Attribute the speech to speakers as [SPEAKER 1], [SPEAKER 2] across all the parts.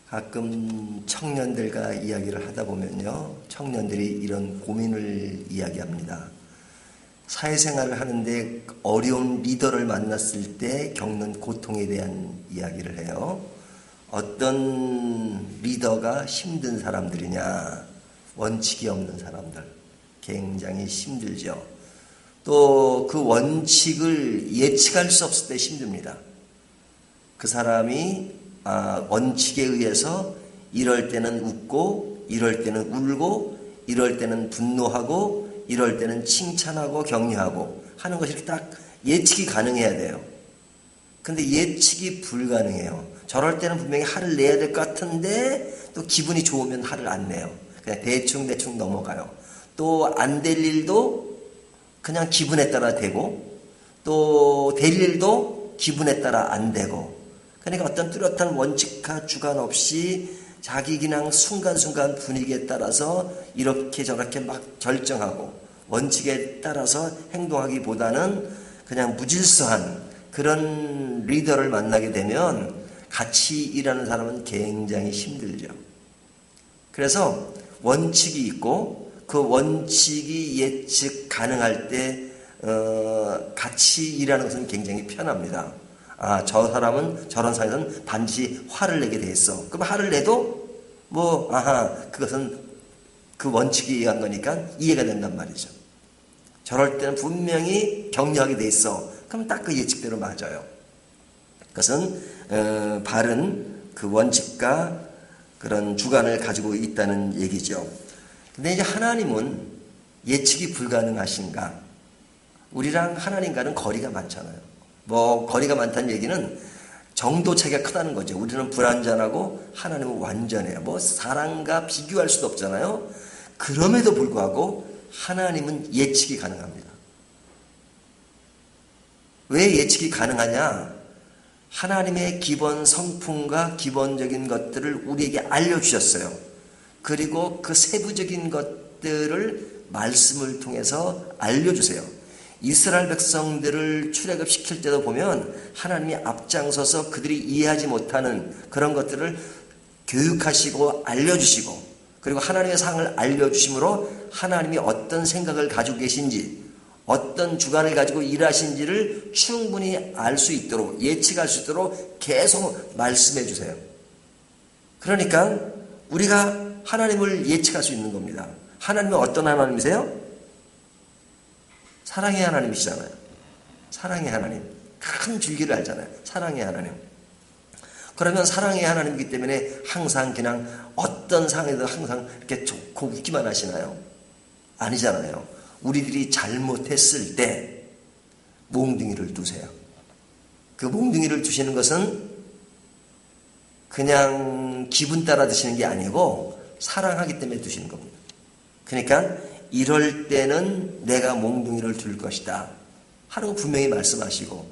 [SPEAKER 1] 가끔 청년들과 이야기를 하다 보면요, 청년들이 이런 고민을 이야기합니다. 사회생활을 하는데 어려운 리더를 만났을 때 겪는 고통에 대한 이야기를 해요. 어떤 리더가 힘든 사람들이냐? 원칙이 없는 사람들. 굉장히 힘들죠. 또 그 원칙을 예측할 수 없을 때 힘듭니다. 그 사람이 원칙에 의해서 이럴 때는 웃고, 이럴 때는 울고, 이럴 때는 분노하고, 이럴 때는 칭찬하고 격려하고 하는 것이 이렇게 딱 예측이 가능해야 돼요. 근데 예측이 불가능해요. 저럴 때는 분명히 화를 내야 될 것 같은데 또 기분이 좋으면 화를 안 내요. 그냥 대충 넘어가요. 또 안 될 일도 그냥 기분에 따라 되고, 또 될 일도 기분에 따라 안 되고, 그러니까 어떤 뚜렷한 원칙과 주관 없이 자기 그냥 순간순간 분위기에 따라서 이렇게 저렇게 막 결정하고 원칙에 따라서 행동하기보다는 그냥 무질서한 그런 리더를 만나게 되면 같이 일하는 사람은 굉장히 힘들죠. 그래서 원칙이 있고 그 원칙이 예측 가능할 때 같이 일하는 것은 굉장히 편합니다. 저 사람은 저런 상황에서는 반드시 화를 내게 돼 있어. 그럼 화를 내도 그것은 그 원칙에 의한 거니까 이해가 된단 말이죠. 저럴 때는 분명히 격려하게 돼 있어. 그럼 딱 그 예측대로 맞아요. 그것은 바른 그 원칙과 그런 주관을 가지고 있다는 얘기죠. 근데 이제 하나님은 예측이 불가능하신가? 우리랑 하나님과는 거리가 많잖아요. 거리가 많다는 얘기는 정도 차이가 크다는 거죠. 우리는 불완전하고 하나님은 완전해요. 사람과 비교할 수도 없잖아요. 그럼에도 불구하고 하나님은 예측이 가능합니다. 왜 예측이 가능하냐? 하나님의 기본 성품과 기본적인 것들을 우리에게 알려주셨어요. 그리고 그 세부적인 것들을 말씀을 통해서 알려주세요. 이스라엘 백성들을 출애굽시킬 때도 보면 하나님이 앞장서서 그들이 이해하지 못하는 그런 것들을 교육하시고 알려주시고, 그리고 하나님의 상을 알려주심으로 하나님이 어떤 생각을 가지고 계신지, 어떤 주관을 가지고 일하신지를 충분히 알 수 있도록, 예측할 수 있도록 계속 말씀해 주세요. 그러니까 우리가 하나님을 예측할 수 있는 겁니다. 하나님은 어떤 하나님이세요? 사랑의 하나님이시잖아요. 사랑의 하나님. 큰 줄기를 알잖아요. 사랑의 하나님. 그러면 사랑의 하나님이기 때문에 항상 그냥 어떤 상황에도 항상 이렇게 좋고 웃기만 하시나요? 아니잖아요. 우리들이 잘못했을 때 몽둥이를 두세요. 그 몽둥이를 두시는 것은 그냥 기분 따라 드시는 게 아니고 사랑하기 때문에 두시는 겁니다. 그러니까 이럴 때는 내가 몽둥이를 둘 것이다 하는 거 분명히 말씀하시고,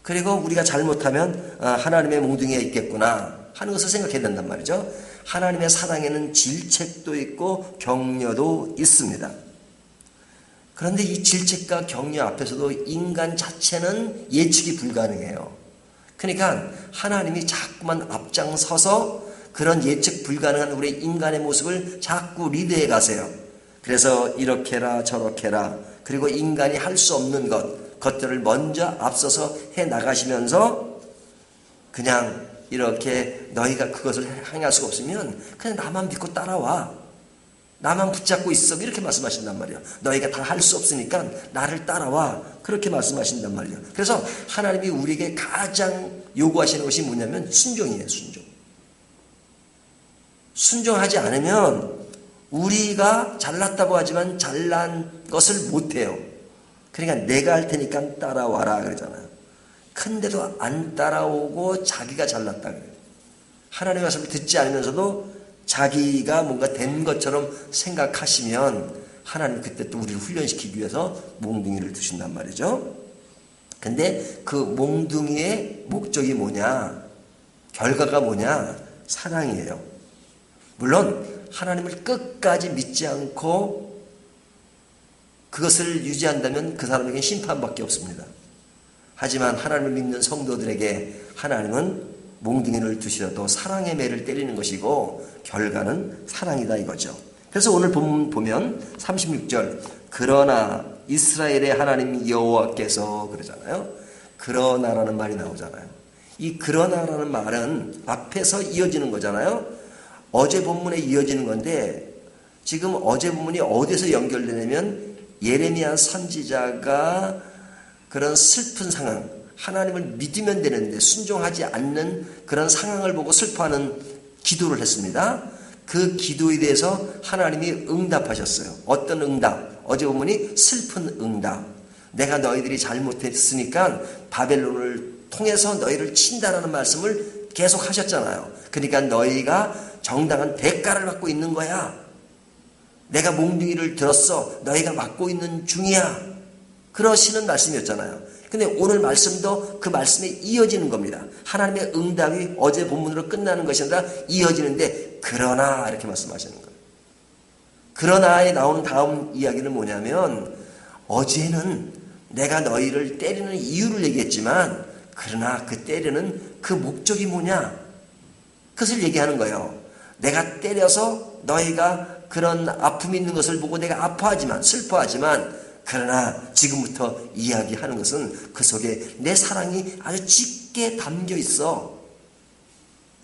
[SPEAKER 1] 그리고 우리가 잘못하면 하나님의 몽둥이가 있겠구나 하는 것을 생각해야 된단 말이죠. 하나님의 사랑에는 질책도 있고 격려도 있습니다. 그런데 이 질책과 격려 앞에서도 인간 자체는 예측이 불가능해요. 그러니까 하나님이 자꾸만 앞장서서 그런 예측 불가능한 우리 인간의 모습을 자꾸 리드해 가세요. 그래서 이렇게 해라 저렇게 해라, 그리고 인간이 할 수 없는 것들을 먼저 앞서서 해 나가시면서 그냥 이렇게 너희가 그것을 행할 수가 없으면 그냥 나만 믿고 따라와, 나만 붙잡고 있어, 이렇게 말씀하신단 말이에요. 너희가 다 할 수 없으니까 나를 따라와, 그렇게 말씀하신단 말이에요. 그래서 하나님이 우리에게 가장 요구하시는 것이 뭐냐면 순종이에요. 순종하지 않으면 우리가 잘났다고 하지만 잘난 것을 못해요. 그러니까 내가 할 테니까 따라와라 그러잖아요. 근데도 안 따라오고 자기가 잘났다 그래요. 하나님의 말씀을 듣지 않으면서도 자기가 뭔가 된 것처럼 생각하시면 하나님 그때 또 우리를 훈련시키기 위해서 몽둥이를 두신단 말이죠. 근데 그 몽둥이의 목적이 뭐냐? 결과가 뭐냐? 사랑이에요. 물론 하나님을 끝까지 믿지 않고 그것을 유지한다면 그 사람에게는 심판밖에 없습니다. 하지만 하나님을 믿는 성도들에게 하나님은 몽둥이를 두시어도 사랑의 매를 때리는 것이고 결과는 사랑이다 이거죠. 그래서 오늘 보면 36절 그러나 이스라엘의 하나님 여호와께서 그러잖아요. 그러나라는 말이 나오잖아요. 이 그러나라는 말은 앞에서 이어지는 거잖아요. 어제 본문에 이어지는 건데 지금 어제 본문이 어디서 연결되냐면 예레미야 선지자가 그런 슬픈 상황, 하나님을 믿으면 되는데 순종하지 않는 그런 상황을 보고 슬퍼하는 기도를 했습니다. 그 기도에 대해서 하나님이 응답하셨어요. 어떤 응답? 어제 본문이 슬픈 응답. 내가 너희들이 잘못했으니까 바벨론을 통해서 너희를 친다라는 말씀을 계속 하셨잖아요. 그러니까 너희가 정당한 대가를 받고 있는 거야. 내가 몽둥이를 들었어. 너희가 맞고 있는 중이야. 그러시는 말씀이었잖아요. 근데 오늘 말씀도 그 말씀에 이어지는 겁니다. 하나님의 응답이 어제 본문으로 끝나는 것이 아니라 이어지는데 그러나 이렇게 말씀하시는 거예요. 그러나에 나오는 다음 이야기는 뭐냐면 어제는 내가 너희를 때리는 이유를 얘기했지만 그러나 그 때리는 그 목적이 뭐냐? 그것을 얘기하는 거예요. 내가 때려서 너희가 그런 아픔이 있는 것을 보고 내가 아파하지만 슬퍼하지만 그러나 지금부터 이야기하는 것은 그 속에 내 사랑이 아주 짙게 담겨 있어.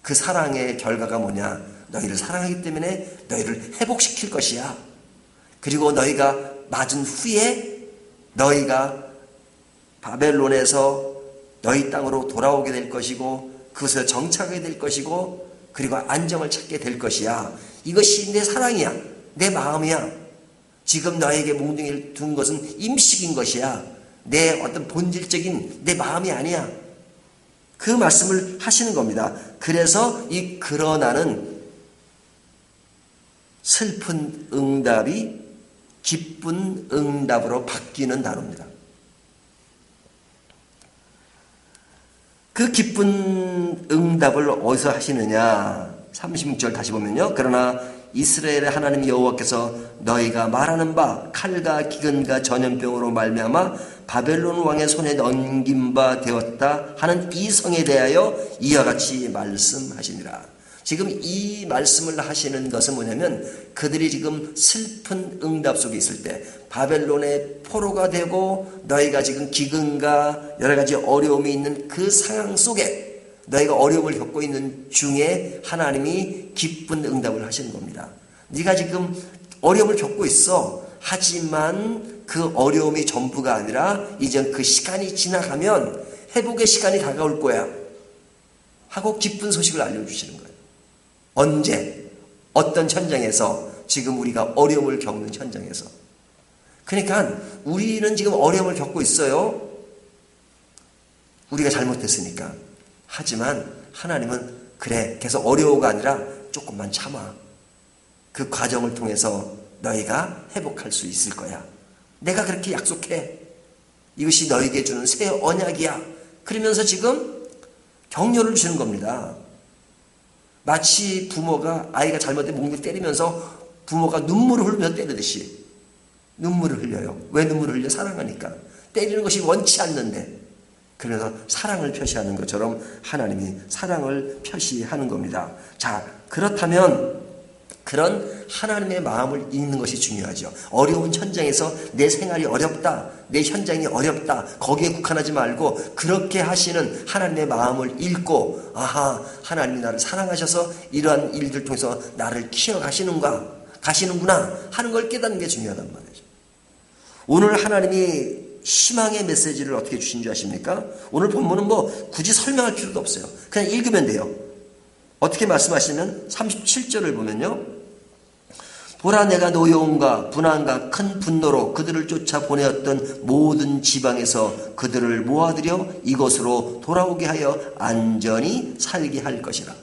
[SPEAKER 1] 그 사랑의 결과가 뭐냐? 너희를 사랑하기 때문에 너희를 회복시킬 것이야. 그리고 너희가 맞은 후에 너희가 바벨론에서 너희 땅으로 돌아오게 될 것이고 그것을 정착하게 될 것이고 그리고 안정을 찾게 될 것이야. 이것이 내 사랑이야. 내 마음이야. 지금 너에게 몽둥이를 둔 것은 임식인 것이야. 내 어떤 본질적인 내 마음이 아니야. 그 말씀을 하시는 겁니다. 그래서 이 그러나는 슬픈 응답이 기쁜 응답으로 바뀌는 단어입니다. 그 기쁜 응답을 어디서 하시느냐? 36절 다시 보면요. 그러나 이스라엘의 하나님 여호와께서 너희가 말하는 바 칼과 기근과 전염병으로 말미암아 바벨론 왕의 손에 넘긴 바 되었다 하는 이 성에 대하여 이와 같이 말씀하시니라. 지금 이 말씀을 하시는 것은 뭐냐면 그들이 지금 슬픈 응답 속에 있을 때 바벨론의 포로가 되고 너희가 지금 기근과 여러 가지 어려움이 있는 그 상황 속에 너희가 어려움을 겪고 있는 중에 하나님이 기쁜 응답을 하시는 겁니다. 네가 지금 어려움을 겪고 있어. 하지만 그 어려움이 전부가 아니라 이제 그 시간이 지나가면 회복의 시간이 다가올 거야. 하고 기쁜 소식을 알려주시는 거예요. 언제? 어떤 현장에서? 지금 우리가 어려움을 겪는 현장에서. 그러니까 우리는 지금 어려움을 겪고 있어요. 우리가 잘못했으니까. 하지만 하나님은 그래 계속 어려워가 아니라 조금만 참아. 그 과정을 통해서 너희가 회복할 수 있을 거야. 내가 그렇게 약속해. 이것이 너희에게 주는 새 언약이야. 그러면서 지금 격려를 주시는 겁니다. 마치 부모가 아이가 잘못된 몽둥이 때리면서 부모가 눈물을 흘리면서 때리듯이 눈물을 흘려요. 왜 눈물을 흘려? 사랑하니까. 때리는 것이 원치 않는데 그래서 사랑을 표시하는 것처럼 하나님이 사랑을 표시하는 겁니다. 자, 그렇다면 그런 하나님의 마음을 읽는 것이 중요하죠. 어려운 현장에서 내 생활이 어렵다, 내 현장이 어렵다, 거기에 국한하지 말고 그렇게 하시는 하나님의 마음을 읽고 아하, 하나님이 나를 사랑하셔서 이러한 일들 통해서 나를 키워가시는구나 하는 걸 깨닫는 게 중요하단 말이죠. 오늘 하나님이 희망의 메시지를 어떻게 주신 줄 아십니까? 오늘 본문은 굳이 설명할 필요도 없어요. 그냥 읽으면 돼요. 어떻게 말씀하시면 37절을 보면요. 보라 내가 노여움과 분한과 큰 분노로 그들을 쫓아 보내었던 모든 지방에서 그들을 모아들여 이곳으로 돌아오게 하여 안전히 살게 할 것이라.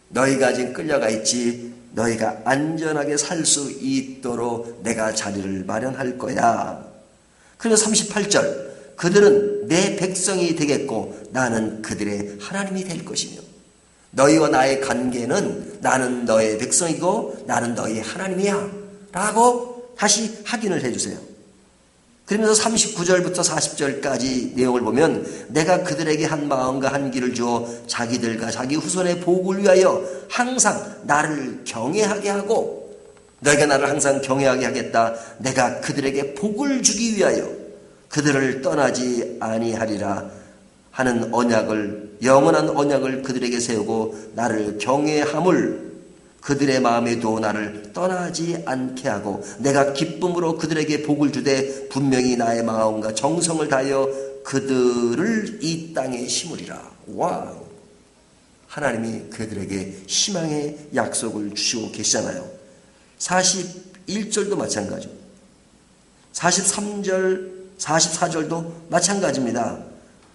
[SPEAKER 1] 너희가 지금 끌려가 있지 너희가 안전하게 살 수 있도록 내가 자리를 마련할 거야. 그리고 38절 그들은 내 백성이 되겠고 나는 그들의 하나님이 될 것이며 너희와 나의 관계는 나는 너의 백성이고 나는 너희의 하나님이야 라고 다시 확인을 해주세요. 그러면서 39절부터 40절까지 내용을 보면 내가 그들에게 한 마음과 한 길을 주어 자기들과 자기 후손의 복을 위하여 항상 나를 경외하게 하고 너희가 나를 항상 경외하게 하겠다. 내가 그들에게 복을 주기 위하여 그들을 떠나지 아니하리라 하는 언약을 영원한 언약을 그들에게 세우고 나를 경외함을 그들의 마음에도 나를 떠나지 않게 하고 내가 기쁨으로 그들에게 복을 주되 분명히 나의 마음과 정성을 다하여 그들을 이 땅에 심으리라. 와우! 하나님이 그들에게 희망의 약속을 주시고 계시잖아요. 41절도 마찬가지고 43절 44절도 마찬가지입니다.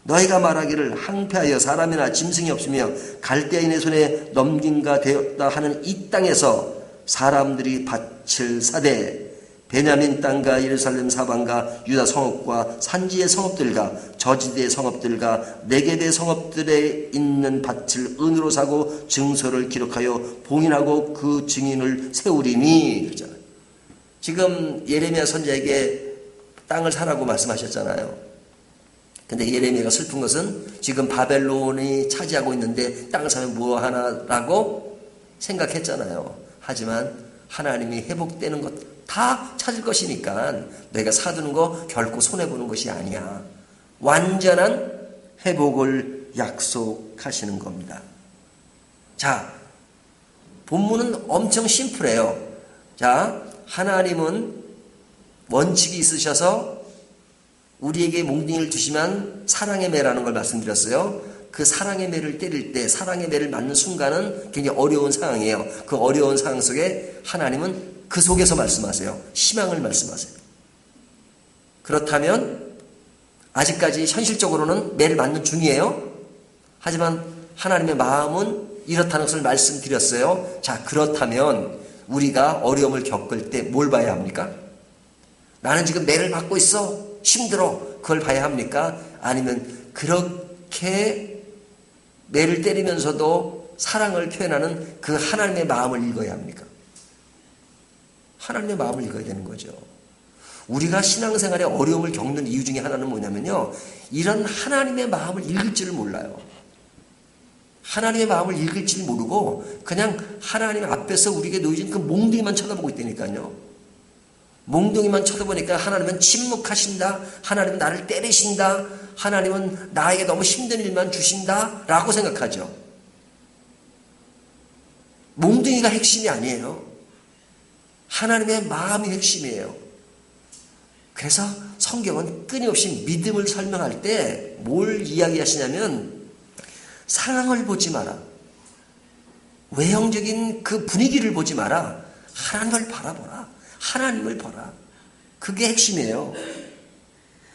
[SPEAKER 1] 너희가 말하기를 항폐하여 사람이나 짐승이 없으며 갈대아인의 손에 넘긴가 되었다 하는 이 땅에서 사람들이 밭을 사되 베냐민 땅과 예루살렘 사방과 유다 성읍과 산지의 성읍들과 저지대의 성읍들과 네겝의 성읍들에 있는 밭을 은으로 사고 증서를 기록하여 봉인하고 그 증인을 세우리니 그러잖아요. 지금 예레미야 선지자에게 땅을 사라고 말씀하셨잖아요. 근데 예레미야가 슬픈 것은 지금 바벨론이 차지하고 있는데 땅을 사면 뭐하나라고 생각했잖아요. 하지만 하나님이 회복되는 것 다 찾을 것이니까 내가 사두는 거 결코 손해보는 것이 아니야. 완전한 회복을 약속하시는 겁니다. 자, 본문은 엄청 심플해요. 자, 하나님은 원칙이 있으셔서 우리에게 몽둥이를 주시면 사랑의 매라는 걸 말씀드렸어요. 그 사랑의 매를 때릴 때 사랑의 매를 맞는 순간은 굉장히 어려운 상황이에요. 그 어려운 상황 속에 하나님은 그 속에서 말씀하세요. 희망을 말씀하세요. 그렇다면 아직까지 현실적으로는 매를 맞는 중이에요. 하지만 하나님의 마음은 이렇다는 것을 말씀드렸어요. 자, 그렇다면 우리가 어려움을 겪을 때 뭘 봐야 합니까? 나는 지금 매를 받고 있어. 힘들어. 그걸 봐야 합니까? 아니면 그렇게 매를 때리면서도 사랑을 표현하는 그 하나님의 마음을 읽어야 합니까? 하나님의 마음을 읽어야 되는 거죠. 우리가 신앙생활에 어려움을 겪는 이유 중에 하나는 뭐냐면요. 이런 하나님의 마음을 읽을 줄을 몰라요. 하나님의 마음을 읽을 줄 모르고 그냥 하나님 앞에서 우리에게 놓여진 그 몽둥이만 쳐다보고 있다니까요. 몽둥이만 쳐다보니까 하나님은 침묵하신다. 하나님은 나를 때리신다. 하나님은 나에게 너무 힘든 일만 주신다. 라고 생각하죠. 몽둥이가 핵심이 아니에요. 하나님의 마음이 핵심이에요. 그래서 성경은 끊임없이 믿음을 설명할 때 뭘 이야기하시냐면 상황을 보지 마라. 외형적인 그 분위기를 보지 마라. 하나님을 바라보라. 하나님을 보라. 그게 핵심이에요.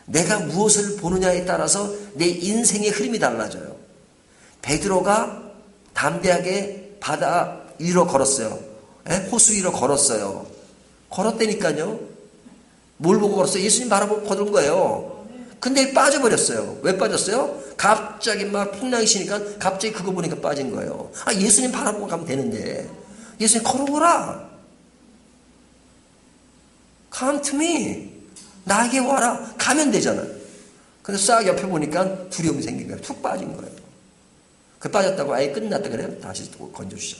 [SPEAKER 1] 내가 무엇을 보느냐에 따라서 내 인생의 흐름이 달라져요. 베드로가 담대하게 바다 위로 걸었어요. 호수 위로 걸었어요. 걸었다니까요. 뭘 보고 걸었어요? 예수님 바라보고 걸은 거예요. 근데 빠져버렸어요. 왜 빠졌어요? 갑자기 막 풍랑이 치니까 갑자기 그거 보니까 빠진 거예요. 아, 예수님 바라보고 가면 되는데. 예수님 걸어보라. Come to me. 나에게 와라. 가면 되잖아. 근데 싹 옆에 보니까 두려움이 생긴 거예요. 툭 빠진 거예요. 그 빠졌다고 아예 끝났다 그래요? 다시 또 건져주셔.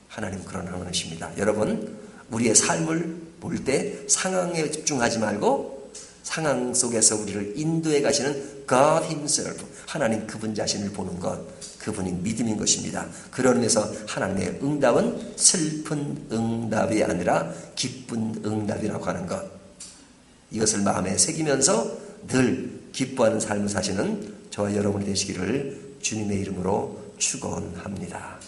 [SPEAKER 1] 하나님 그런 하나님이십니다. 여러분, 우리의 삶을 볼 때 상황에 집중하지 말고 상황 속에서 우리를 인도해 가시는 God Himself, 하나님 그분 자신을 보는 것, 그분이 믿음인 것입니다. 그런 의미에서 하나님의 응답은 슬픈 응답이 아니라 기쁜 응답이라고 하는 것, 이것을 마음에 새기면서 늘 기뻐하는 삶을 사시는 저와 여러분이 되시기를 주님의 이름으로 축원합니다.